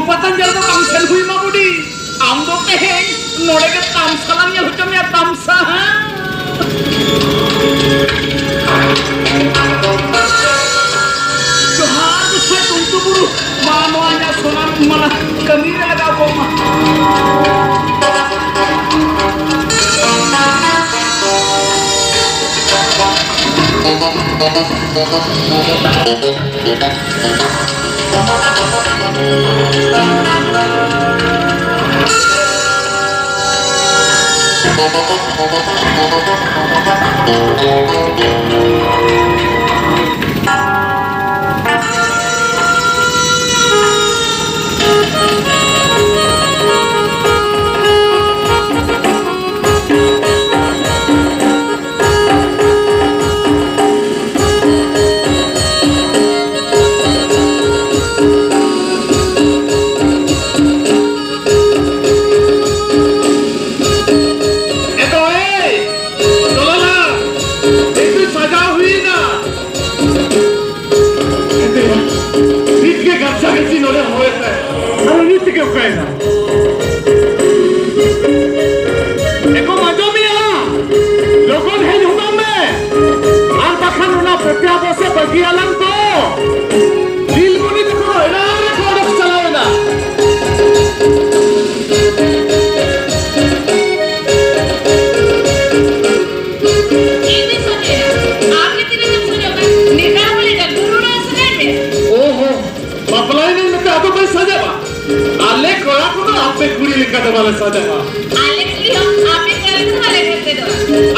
Bupatan Jalur Tamsan Hui Mabudi Ambo teheng Norega tamsalannya hukumnya tamsahan Harus saya tuntut buru Manuanya sonan malah kemiri ada koma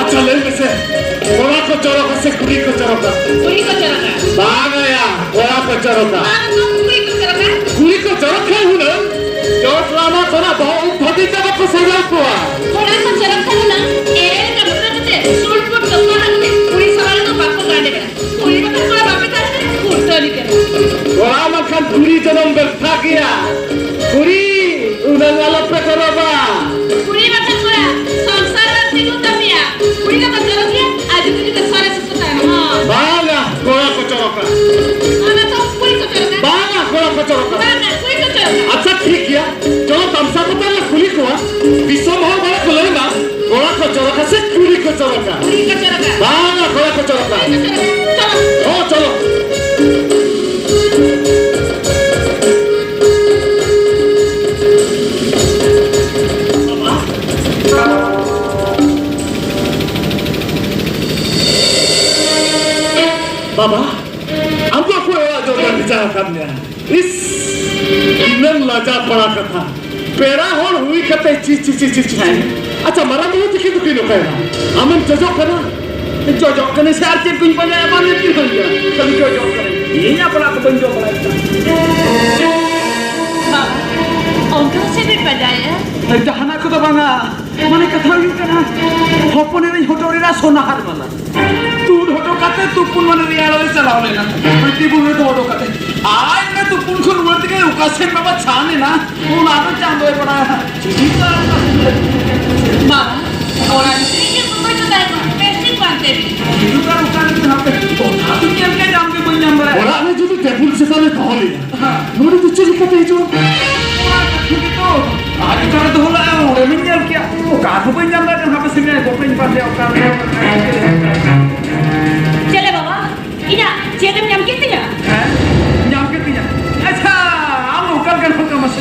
अच्छा ले वैसे कोड़ा को चोरों से कुड़ी को चोरों का बाग आया कोड़ा को चोरों का कुड़ी को चोरों क्या हुआ चोट लाना कोड़ा बहुत भगी तब को सजा हुआ कोड़ा को चोरों का हुआ एरे का मतलब जैसे सूट पुट लोगों ने कुड़ी सवाल तो बात को गाने में कुड़ी मतलब कोड़ा बापे था कुर्ता निकल कोड़ा मक्खन कुड़ी जन्म बैठा किया कुड़ी उन्हें वाला प्रकरोबा कुड़ी मतलब कोड़ा संसार में सिंगुता पिया कुड़ी का चोरों किया आज तुझे तो सारे सुस्ता है हाँ बागा कोड़ा को चोरों का ना तो कुड़ी को चोरों का बागा कोड़ा को चोरों का कुड़ी को चोरों का अच्छा ठीक किया चलो तमसा को पहले कुड़ी को विश्व महल बड़ा खुले ना कोड़ा को चोरों का से कुड़ी को चोरों का बागा कोड़ा को चोरों का चलो चलो बाबा हमको कोई जो बिचारा करने इस इन्हें लाजा पड़ा कथा पेड़ा होल हुई कते ची ची ची ची ची अच्छा मरा मुझे तो किन्तु किलो कहना अमन जो करा जो करने से आर्थिक कुछ बने अमन नहीं बन गया कभी जो करें ये ना पड़ा तो बन जो पड़ा अंकल से भी बजाया जहाना को तो बना माने कथा यूं करना होपने नहीं होटोरे ना सोना हार वाला तू होटो काते तू पुन माने रियालो से चलाओ लेना प्रति बुने तो होटो काते आज मैं तू पुन को वर्त के उकासे में बाबा छाने ना वो नाटो चांदो है पड़ा माँ और आंटी के सुबह जो दाई बेस्ट पाते भी तू का उकाने तो ना पे तो तू क्या क्या जाम के बन जाम बड़ा और आने जो टेबल से साले कहो ले नोड़ी तो चली कते जो आज कर तो होला ओरे में क्या क्या वो काफी बन जाम बड़ा यहाँ पे सिंगे गोपन पाते औकार चले बाबा इना चेतन जाम कितने जा जाम कितने जा अच्छा हम उकर कर हम कम से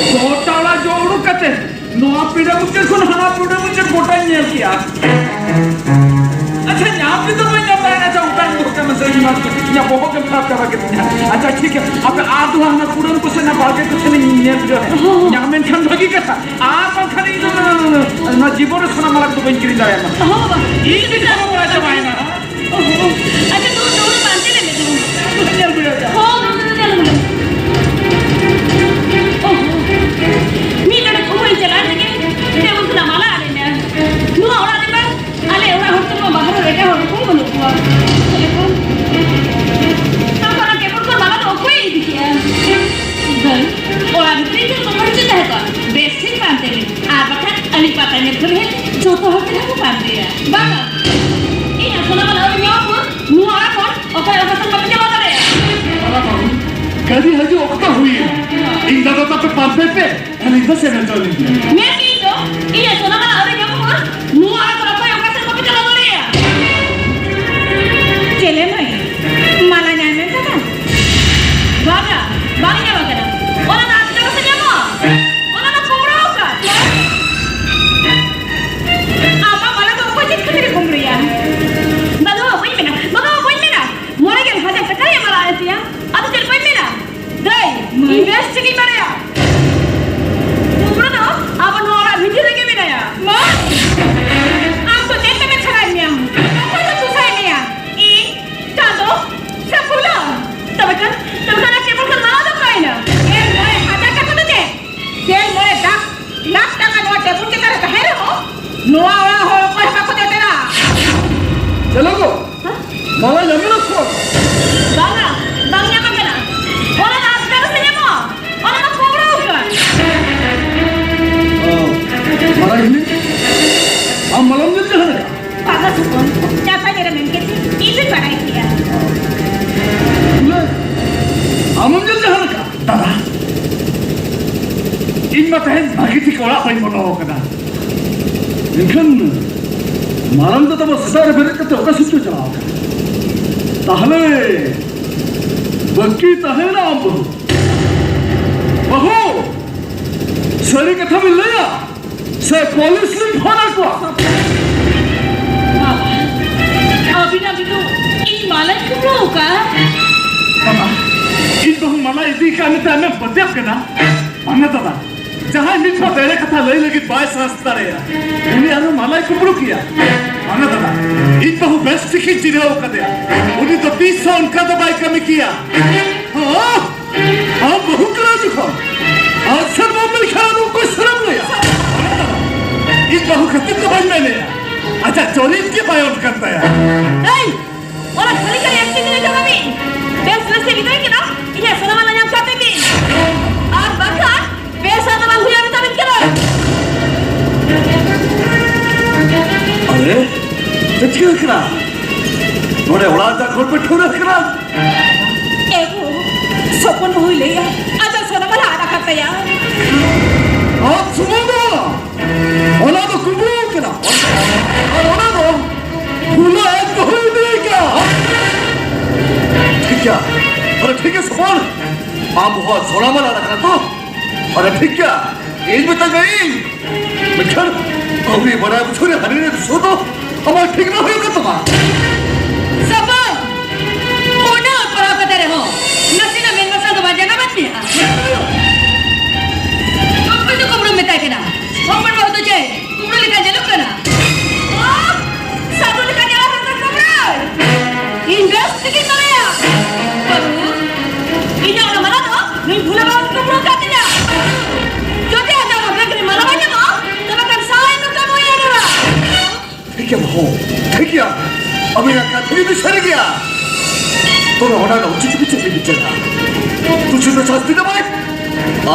छोटा वाला जोड़ू कते नो पीड़ा मुझे सुन हना पीड़ा मुझे कोटा नहीं किया अच्छा यहाँ पे तो मैं जब मैंने अच्छा उतर तो कम से मत या बहुत कम खराब करा के अच्छा ठीक है अब आदू हमें पूरा को से ना भागे कुछ नहीं है जो है यहाँ में ठंड लगी कैसा आप खाली ना जीवन सुना मालक तो बन गिरी जाए ना ये भी सब बड़ा जमाए ना अच्छा तू दोनों मानते नहीं मैं तू चल बिड़ा जा हो चल मी लड़े को ही चला देंगे ते उतना माला आ लेना तू और आने पर आले और होटल में बाहर बैठा हो को बोलो को हमारा के पर माला तो कोई दिखिया भाई और अब तीन को मर्जी है का बेसिक मानते नहीं आ बता अली पता नहीं फिर जो तो होते हैं वो बात दिया बाबा ये सुना वाला और मैं और मुंह आ कौन और क्या तो मत जमा करे कभी हजू ओक्ता हुई इन दादा तब पे पांपे पे और इधर से न चल लीजिए मैं की तो ये सोना का अरे क्या हुआ नुआ को रखो योगा से कभी चला दो रे चले नहीं माला न्याय में था बागा बागा बागा ओला नाच का से जाओ ओला ना कोबरा होगा apa malah tuh kok jadi ketemu kumriya bago koy mena मोरे के भाजा कटाया मारा ऐसिया अब चल कोई मेरा दे इन्वेस्ट की मारिया कुबरा अब नोरा भिजी लगे मेरा या मां आप तो नेट में खड़ा है क्या तो तू सही नहीं है ई चांदो सब फूलो तब का ना टेबल का मारा तो कोई ना ए मोरे भाजा का तो दे तेल मोरे लाख टका नो टेबल के तरह कहे रे हो नोआ वाला हो कोई का को दे तेरा चलो गो माला जमीन रखो Bangnya mana? Orang nak sekarang senyum mo? Orang nak kurang kan? माला ini हम मालूम नहीं है Pakai supon, siapa yang ada mungkin itu pakai dia. हम नहीं है का दादा इन मत है बाकी थी कोड़ा कोई मनो होगा लेकिन मालूम तो तब सितारे फिर करते होगा सिद्धू चलाओ ताहले बक्की ताहे ना बहू सरी कथा मिल रहा से पुलिस ने फोन को अभी ना भी तो इन मालक क्यों होगा? बाबा इन बहू माला इसी का निता में बदल करना अन्य दादा जहाँ मित्र तेरे कथा ले लगी बाईस रास्ता रे उन्हें आने माला को बुरो किया अन्य दादा इन बहू बेस्ट की चिड़िया को दिया उन्हें तो 300 उनका दबाई कमी किया हाँ हाँ बहू करा चुका आज सर वो मेरे ख्याल में कोई शर्म नहीं है इन बहू खत्म दबाई मैंने अच्छा चोरी के बायोट करता है Hey, orang kali kali yang sini aja kami. Best selesai gitu ya kita. Ini sudah malah yang kata ini. Ar bahkan biasa teman gue yang minta kira. अरे सच्ची करा नोरे उड़ा जा खोल पे ठोर करा Ego, sopon bohui le ya. Ada sudah malah ada kata ya. आप सुनो ना ओला तो कुबू करा और ओला तो भूला है तो ही नहीं क्या ठीक है अरे ठीक है सवाल आप बहुत सोना वाला रखा तो अरे ठीक है एज बता गई मिठर अभी बड़ा छोरे हरी ने सो तो हमारा ठीक ना होगा तुम्हारा Sopon, udah apa kata reh ho? Nasi na main masa tu baca apa ni? Kamu tu kamu minta kena. Sopon bawa tu je. Kamu lihat jalur kena. Oh, satu lihat jalur tu kamu. Invest sikit mana ya? Baru, ini orang mana tu? Ni bula bawa kamu kata dia. Jadi ada orang kena mana macam tu? Tapi kan saya tu kamu yang ada. ठीक है बहू ठीक है अभी ना कहीं भी sir गया तो रोना ना उच्च पीछे भी चला तुझे तो शास्त्री ना भाई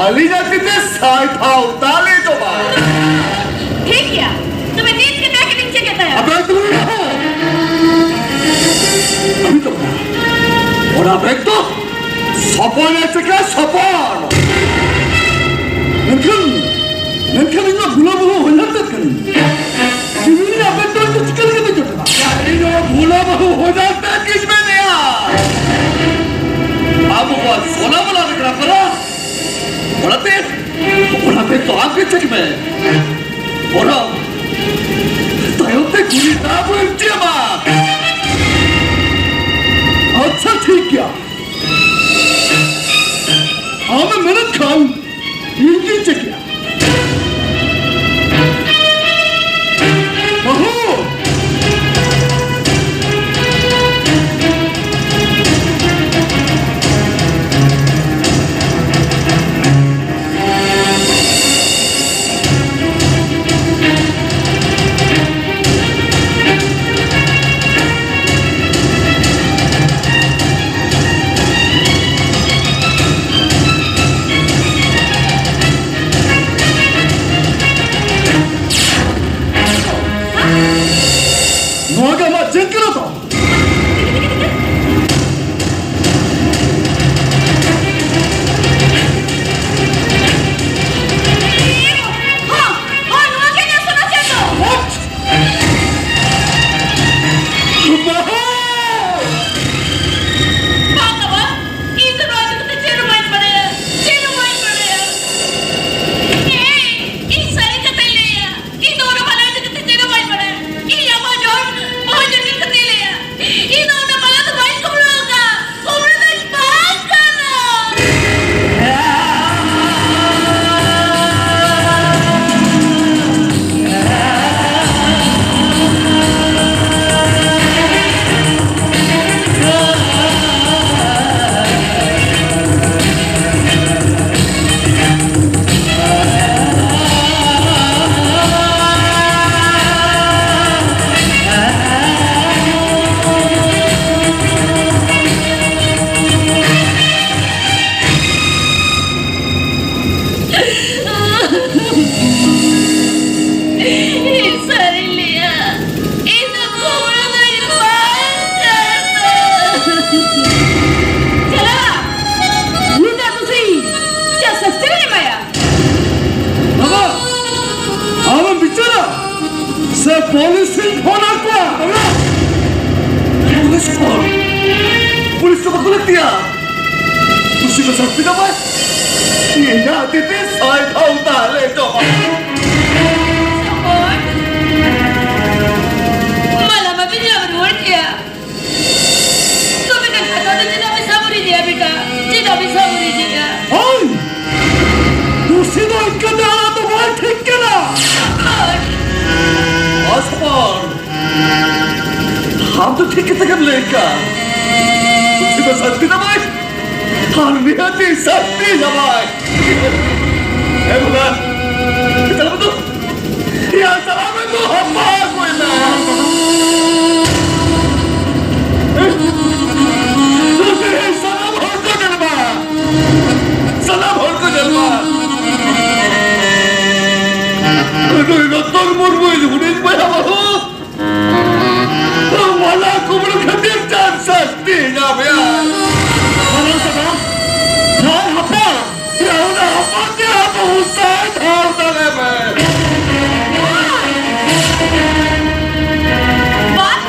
आली जाती थे साई था उताले तो बात ठीक है तुम्हें नींद के बैग के नीचे कहता है अब तुम ना हो अभी तो और अब एक तो सपन ऐसे क्या सपन लेकिन इन्हें भूला बहु हो जाता कहीं किसी अब तो चिकन के बीच में इन्हें भूला बहु हो जाता है किसमें नया अब वो सोना वाला निकला पड़ा बढ़ाते तो आपके चक में बोलो तायोते गुली ना बोलती है माँ अच्छा ठीक क्या हमें मेहनत खाऊं इनकी चकिया बहू तुझी तो शक्ती ना येण्या तिथे साय धावता आले तो मला मग तुझ्यावर ओळखीया तुम्ही काय खाता जिना मी सामोरी द्या बेटा जिना मी सामोरी द्या दूसरी तो इनका दाना तो बहुत ठीक केला आसमान हम तो ठीक कैसे कर लेगा तुझी तो शक्ती ना भाई हम निहती शक्ति ना भाई है बुला चल बतो या सलाम है तो हम बाहर कोई ना सलाम हो को जन्मा তোর মরবো হুনেশ ভাই আমার मला कुबड खतीर चार शास्ती जावे मला सगळा धार हपा एवढा हपा ते हपा हुसाय धार झाले बाय बात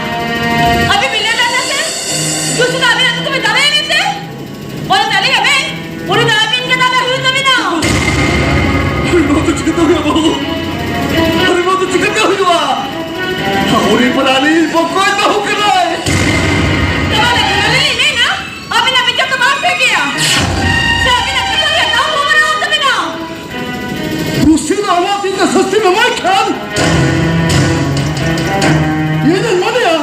अभी मिले जाना से दूसरे दावे तो तुम्हें दावे नहीं थे और दावे हमें और दावे इनका दावे हुई तभी ना वो तो चिकन हो गया अरे वो तो चिकन हुआ और ये पुरानी वो कोई ना हो कर रहा है नहीं ना अभी ना बिचार तो मार फेंक गया से अभी ना कितना ये काम हो रहा है तभी ना दूसरी ना आवाज इतना सस्ती में मार खान ये नहीं मानिया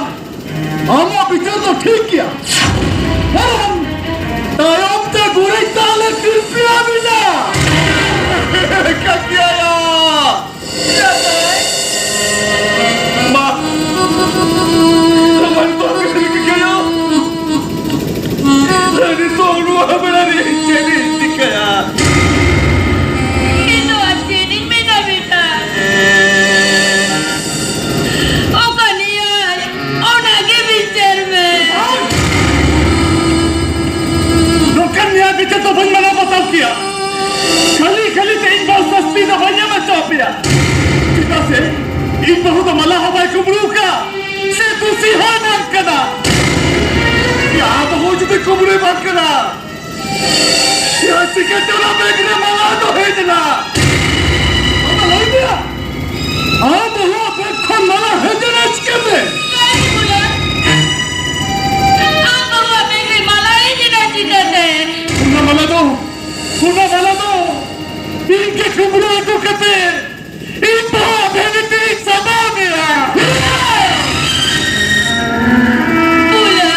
आमा बिचार तो ठीक किया हम तायम ते बुरे ताले कृपया बिना क्या किया यार माँ हमारे तो किसी के क्या अरे तो रुआ बना नहीं चली दिखाया ये तो अच्छी नहीं में ना बेटा ओ कन्या और नागे बिचार में कन्या बिचार तो बन मना बताओ किया खाली खाली ते इन बहुत सस्ती ना बनिया में चौपिया पिता से इन बहुत मला हवाई कुबड़ू का से दूसरी हो ना कदा या बहुत जितने कुबड़े बात करा या सिकट वाला बेगने मला तो है जना अब नहीं दिया आप हुआ बेखो मला है जना इसके में नहीं बोला आप हुआ बेगने मला ही जना जीता थे सुना मला दो इनके कुबड़ों को कहते इन बहुत भेजते सदा मेरा बोला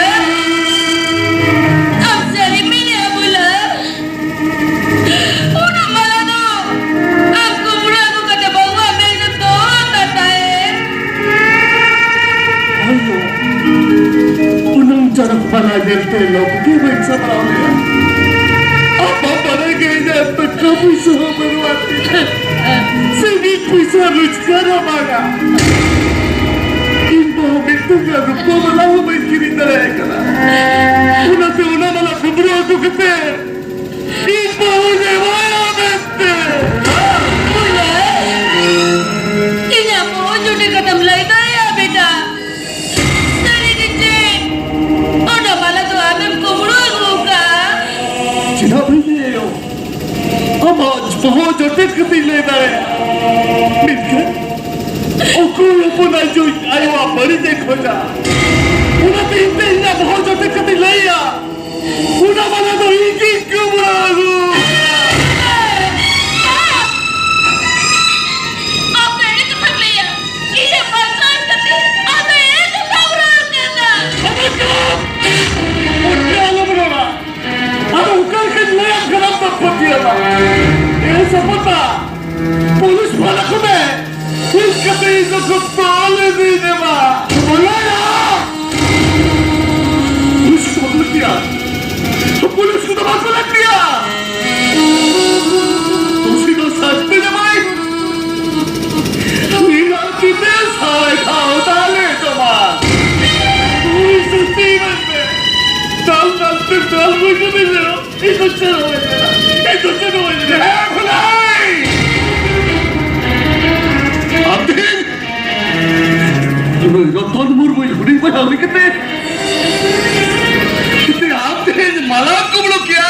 अब सरी मैंने बोला उन्हें मला दो आपको बुरा को कहते बहुआ मैंने तो आता है अयो उन्हें चरक बना देते लोग के वही सब आ गया अब बने गए ना तो कभी सो बनवाते सभी पैसा रोजगार हमारा इन बहुत मिलते हैं रुपये वाला हो मैं किरी तरह करा उन्हें तो उन्हें मला कुबड़ों को कहते इन बहुत नेवाया मिलते बोला इन्हें बहुत जोड़े कदम लाइदा है बेटा सरी नीचे और मला तो आमें कुबड़ों होगा चिना भी नहीं हो अब आज बहुत जोटे कभी ले रहे मिलकर ओ कोई अपना जो आयो आप बड़ी देखो जा उन्हें तो इतने ही ना बहुत जोटे कभी ले आ उन्हें वाला तो इनकी क्यों बुरा हो आपने एक थक लिया इसे बर्दाश्त करते आपने एक खबरा करना और क्या लो बरोबा अब उकर के ले आप गलत तक पतिया था ये सब पता पुलिस वाला को मैं इसका तो इसे पाले नहीं देवा बोला यार पुलिस को पकड़ लिया तो पुलिस को दबा कर रख दिया दूसरी को सच पे जमाई मीरा कितने सारे खाओ डाले जमा पूरी सुस्ती में दाल मुझे मिल रहा एक अच्छे हो गया भलाई आप देख तो मुर्मू हुडी पे हम कितने आप देख मला कुबड़ो क्या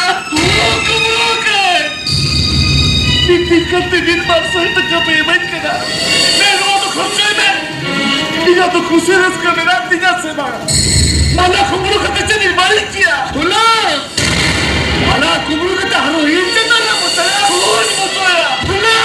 din marso ito kapimay ka na. Meron ako konseme. Iya to kusiras ka merati niya sema. Mana kumuro ka tayo ni Marikia. Hula! Mana kumuro ka tayo haruhin siya na lang mo tayo. Huwag mo tayo. Hula!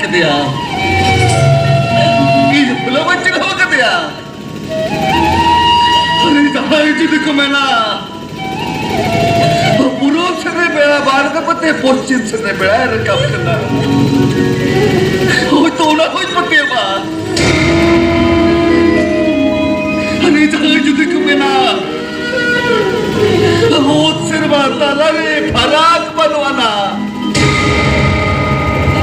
ಹೋಗದೆಯಾ ಇದು ಫುಲವಂಚಿಗೆ ಹೋಗದೆಯಾ ಅರೆ ಇದಕ್ಕೆ ಮೇಲ पते पश्चिम से ने बेड़ा रखा करना हो तो ना हो पते बा अरे जगह जुदी कमेना हो सिर्फ ताला रे फराक बनवाना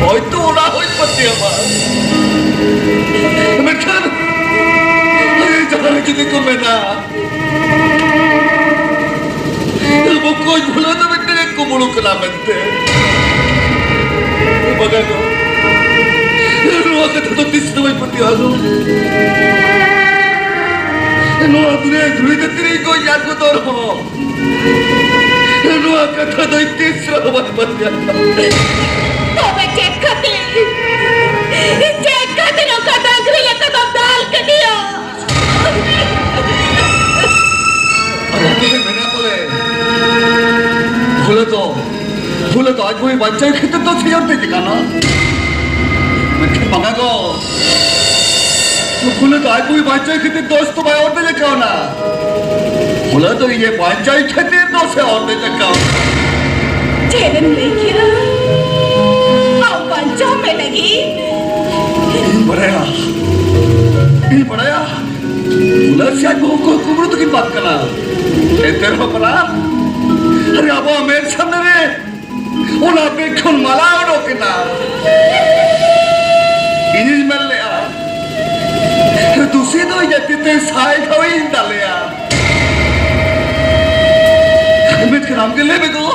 हो तो ना हो पते बा मैं कर अरे जगह जुदी कमेना वो कोई भूलो तो बेटे को मुड़ो कला बनते बगा को रुआ का तो तीसरे वही पति आ गो नो अपने धुरी तो तेरी को याद को तो रहो रुआ का तो तीसरा वही पति आ तो मैं चेक करती नो का डांगरी या का दाल कर दिया अरे तो मैंने बोले तो आज वही बच्चे खेते तो सही होते दिखाना मैं पका को बोले तो आज वही बच्चे खेते दोस्त भाई और दे जाओ ना बोला तो ये बच्चे खेते तो से और दे जाओ चेलन लेके ना अब बच्चों में लगी बढ़ाया बोला शायद वो को कुमरो तो की बात करना तेरे को पता अरे अब मेरे सामने रे उन्हें बेखुन माला उड़ोकेना इन्हीं में ले आ दूसरी तो ये तीते साइड हो ही डाले आ मैं क्या के लिए बेको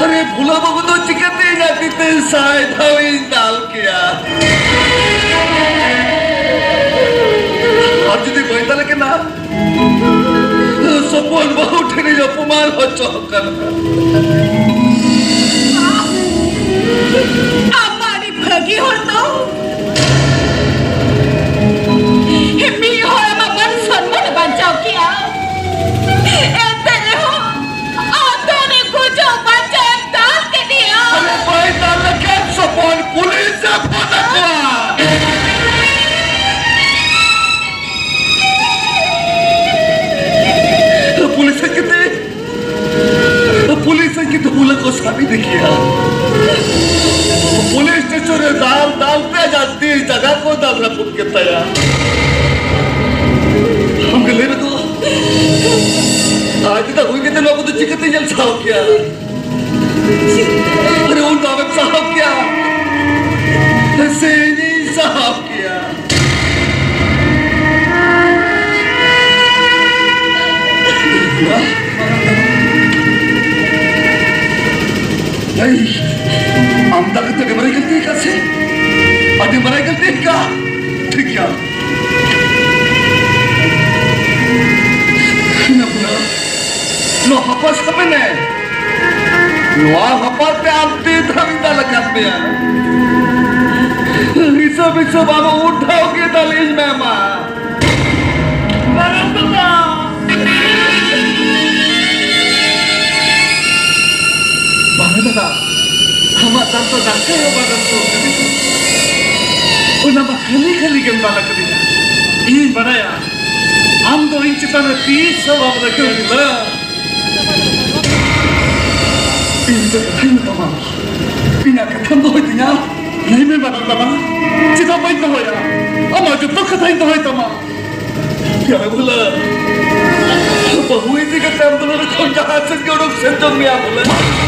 अरे भूला बाबू तो चिकन नहीं जाती ते साइड हो ही डाल किया आज जो कोई डाले के ना सपोल बहुत ठेने जो पुमार हो चौकर हमारी भगी हो तो हिम्मी हो मैं मन सन्मन बचाओ किया तेरे हो आंधों को जो बचा डाल के दिया अरे भाई डाल के सपोल पुलिस से फोन किया पुलिस की तो बोला को साबित किया पुलिस स्टेशन में दाल पे जाती जगह को दाल रखूं के तैयार हम गले में तो आज तक हुई कितने लोगों तो चिकते जल साफ किया अरे उन दावत साफ किया ऐसे नहीं साफ किया नहीं आमदा के तो मराई गलती है कैसे आदि मराई गलती है क्या ठीक है ना बोला नो हपस कब ने नो हपस पे आप तीन धंधा लगा पे इसे बाबा उठाओगे तालीज में माँ दादा हम आता तो जाते हो बादल तो उन्हें खाली खाली गंदा लग दिया ये बनाया हम तो इन चिता में 30 सब आप रखे हुए इन तो कहीं में तमाम बिना कथन तो होती ना नहीं में बना तमाम चिता बैठ तो होया अब आज तो कथाई तो होई तमाम क्या बोला बहु इसी का टाइम तो मेरे कौन जहाँ से क्यों लोग सेंटर में आ बोला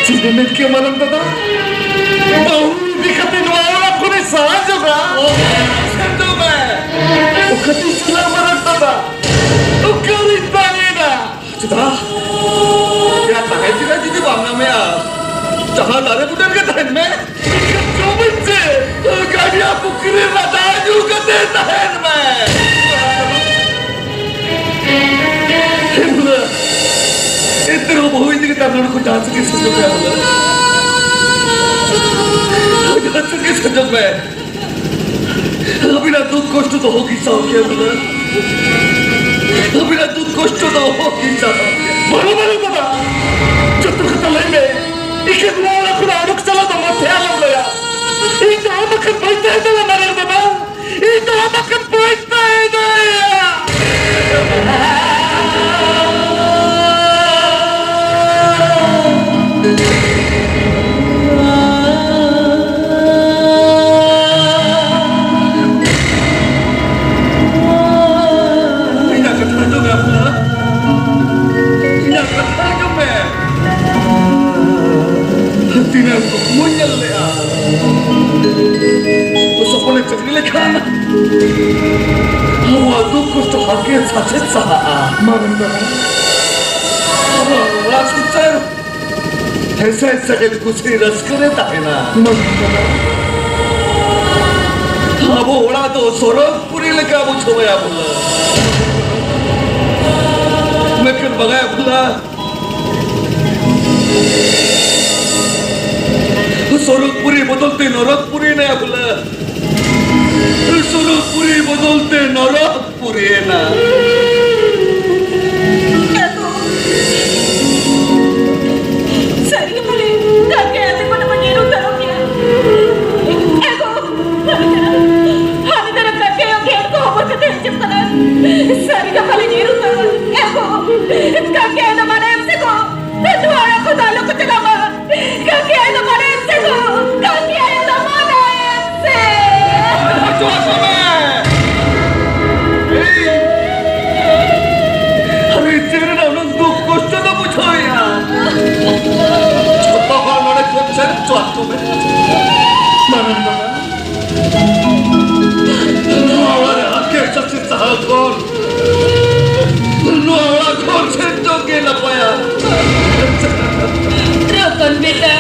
चीज़ें मिल के मालूम था बहुत दिक्कतें नवारा कोई साज होगा सेंटर में वो कभी चला मरता था तो क्यों इतना नहीं ना चिता क्या ताकि चिता चीज़ें बांगना में आ जहाँ दारे बुढ़े के धन में जो बच्चे गाड़ियाँ पुकरे बताजू का देता है मैं इतने वो बहुत ही किताब लोगों को जांच के संजोग में आया जांच के संजोग में अभी ना दुख कष्ट तो होगी साहब क्या बोला अभी ना दुख कष्ट तो होगी साहब बोलो बोलो बाबा जो तू खत्म नहीं में इके दुआरा खुदा रुक चला तो मत ध्यान लग गया एक तो हम कब बैठते हैं तो हमारे बाबा एक तो हम कब बैठते हैं तो boleh jadi lekhan. Awak tu kau hakir sachet sah. Maranda. Raskucar. ऐसा के कुछ ही रस करे ताकि ना अब ओड़ा तो सोरग पूरी लेके अब छोया बोला मैं फिर बगाया बोला सोरग पूरी बदलते नरक पूरी नहीं बोला सोरग पूरी बदलते नरक पूरी ना సరిగా పని చేరుతాను ఏమో కాకి అయిన మన ఎంసకో ద్వారా ఖుదాలో కుచలామా కాకి అయిన మన ఎంసకో కాకి అయిన మన ఎంసే अरे तेरे नाम दुख कष्ट तो बुझाया छोटा बाल वाले क्वेश्चन चुआतो में मानना हमारे आके सबसे सहाल कौन हमारा कौन से तो के न पाया रतन बेटा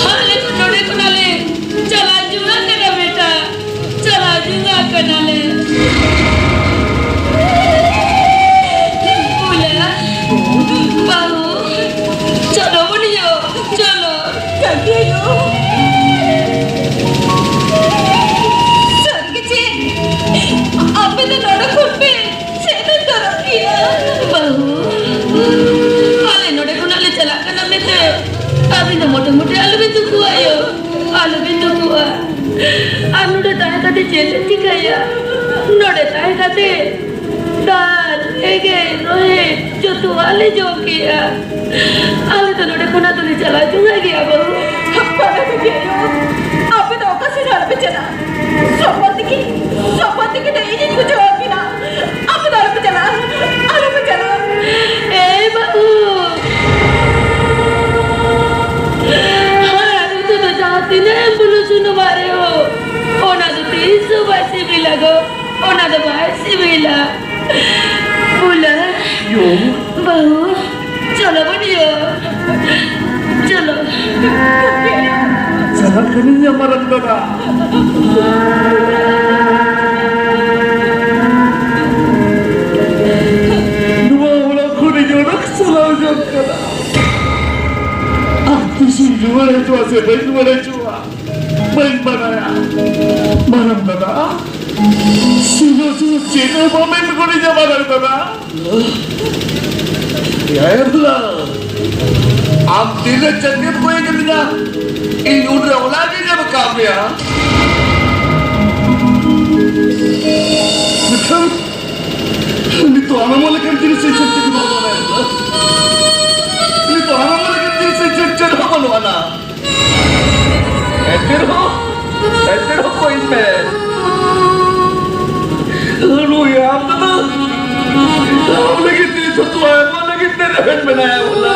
हाले नोड़े कुनाले चला जुआ करा बेटा चला जुआ कनाले बोला बाबू चलो बनियो चलो काकियो मोटे मोटे आलू बिंदु कुआयो आलू बिंदु कुआ आलूडे ताहे काते जेले तिकाया नोडे ताहे काते दाल एगे रोहे जो तू आले जो किया आले तो नोडे कोना तुली चला जुआ गया बहू हप्पा तो किया आप तो कैसे डाल पे चला सोपति की तो ये कुछ और भी ना आप डाल पे चला आलू पे चला ए बहू तिने बुलु सुनो मारे हो ओना तो तीस वैसे भी लगो ओना तो वैसे भी ला बुला यो बहू चलो बनियो चलो चला कनिया मरंदना दुआ वाला खुद जो रख चला जो करा Tusun jual itu asyik baik jual itu, baik mana ya, mana mana? Sino cina momen kau ni mana mana? Ya Allah, आप दिल चंगे कोई के बिना इन उड़े औलाद ही जब काम या, मतलब ini tu anak malah kan jadi sesuatu yang mana ya? Ini tu anak malah चल वाला ऐसे हो कोई में लो यार तो हमने कितनी छोटू है हमने कितने रेवेंट बनाया बोला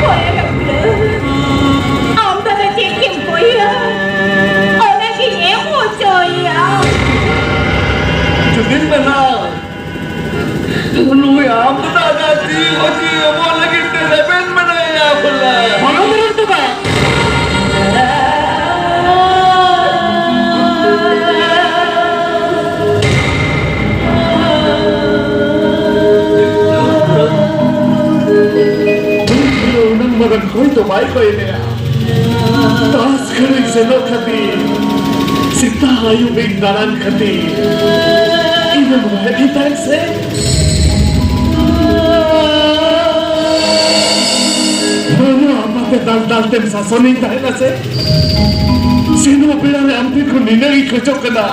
कोई है हम तो चेक किम कोई है और कि ये हो चाहिए जो दिन में ना लो यार बता जाती वो जी वो लगी रेवेंट बनाया बोला मानो मेरे तो का मगर कोई तो भाई कोई नहीं तास करे से लो खती सिता आयु बिग नारायण खती इन्हें मुझे की तरह से Nono amate dal tem sasoni dahena se Sino bila le ampi ko ninagi kocok kena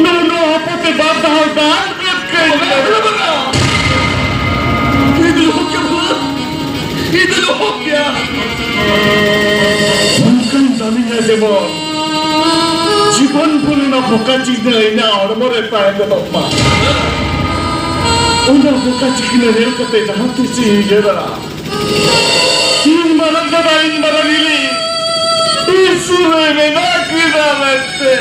Nono apate baat dal ke Idul ho gaya Bukan zaminya jemon Jiban bole na bhoka chizne aina ormore pae de ma Ona bhoka chikine rel kate jahan tisi higera In marandada in maranili दिनानंते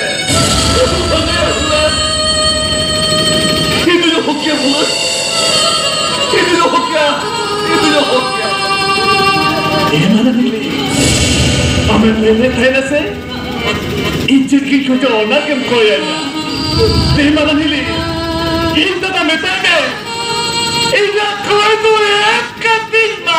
ಇದು ಹೋಗ್ಯ ಇದು ಹೋಗ್ಯ ಏನಾಗಲಿಲ್ಲ ಆಮೇಲೆ ಮೇಲೆ ಥೈನಸೆ ಇಚ್ಚಿಟ್ಕಿ ಕುಜ ಒಣಗೆ ಕೋಯಲ್ಲ ದೇಮನನಿಲಿ ಇಂತದ ಮೆತಾಗೆ ಈಗ ಕೊಯ್ದು ಏಕತಿಮ್ಮ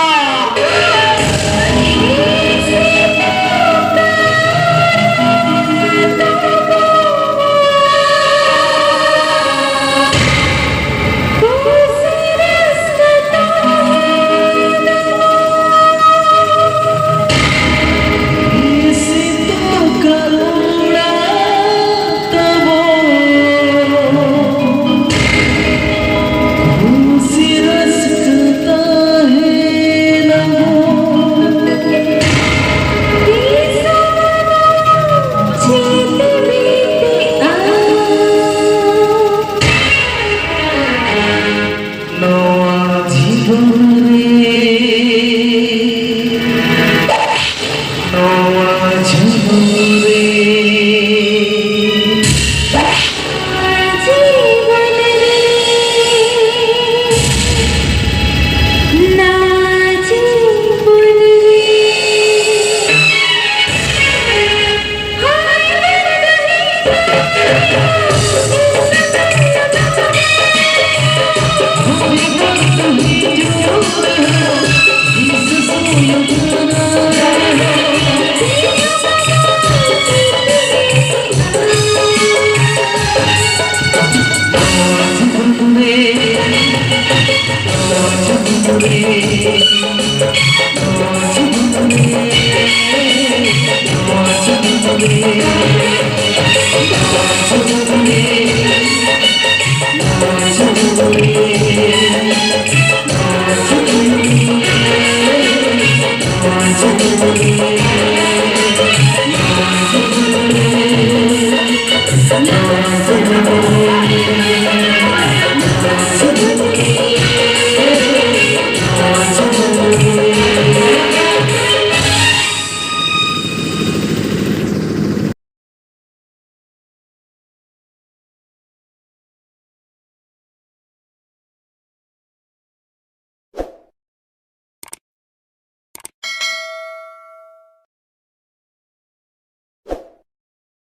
Thank you.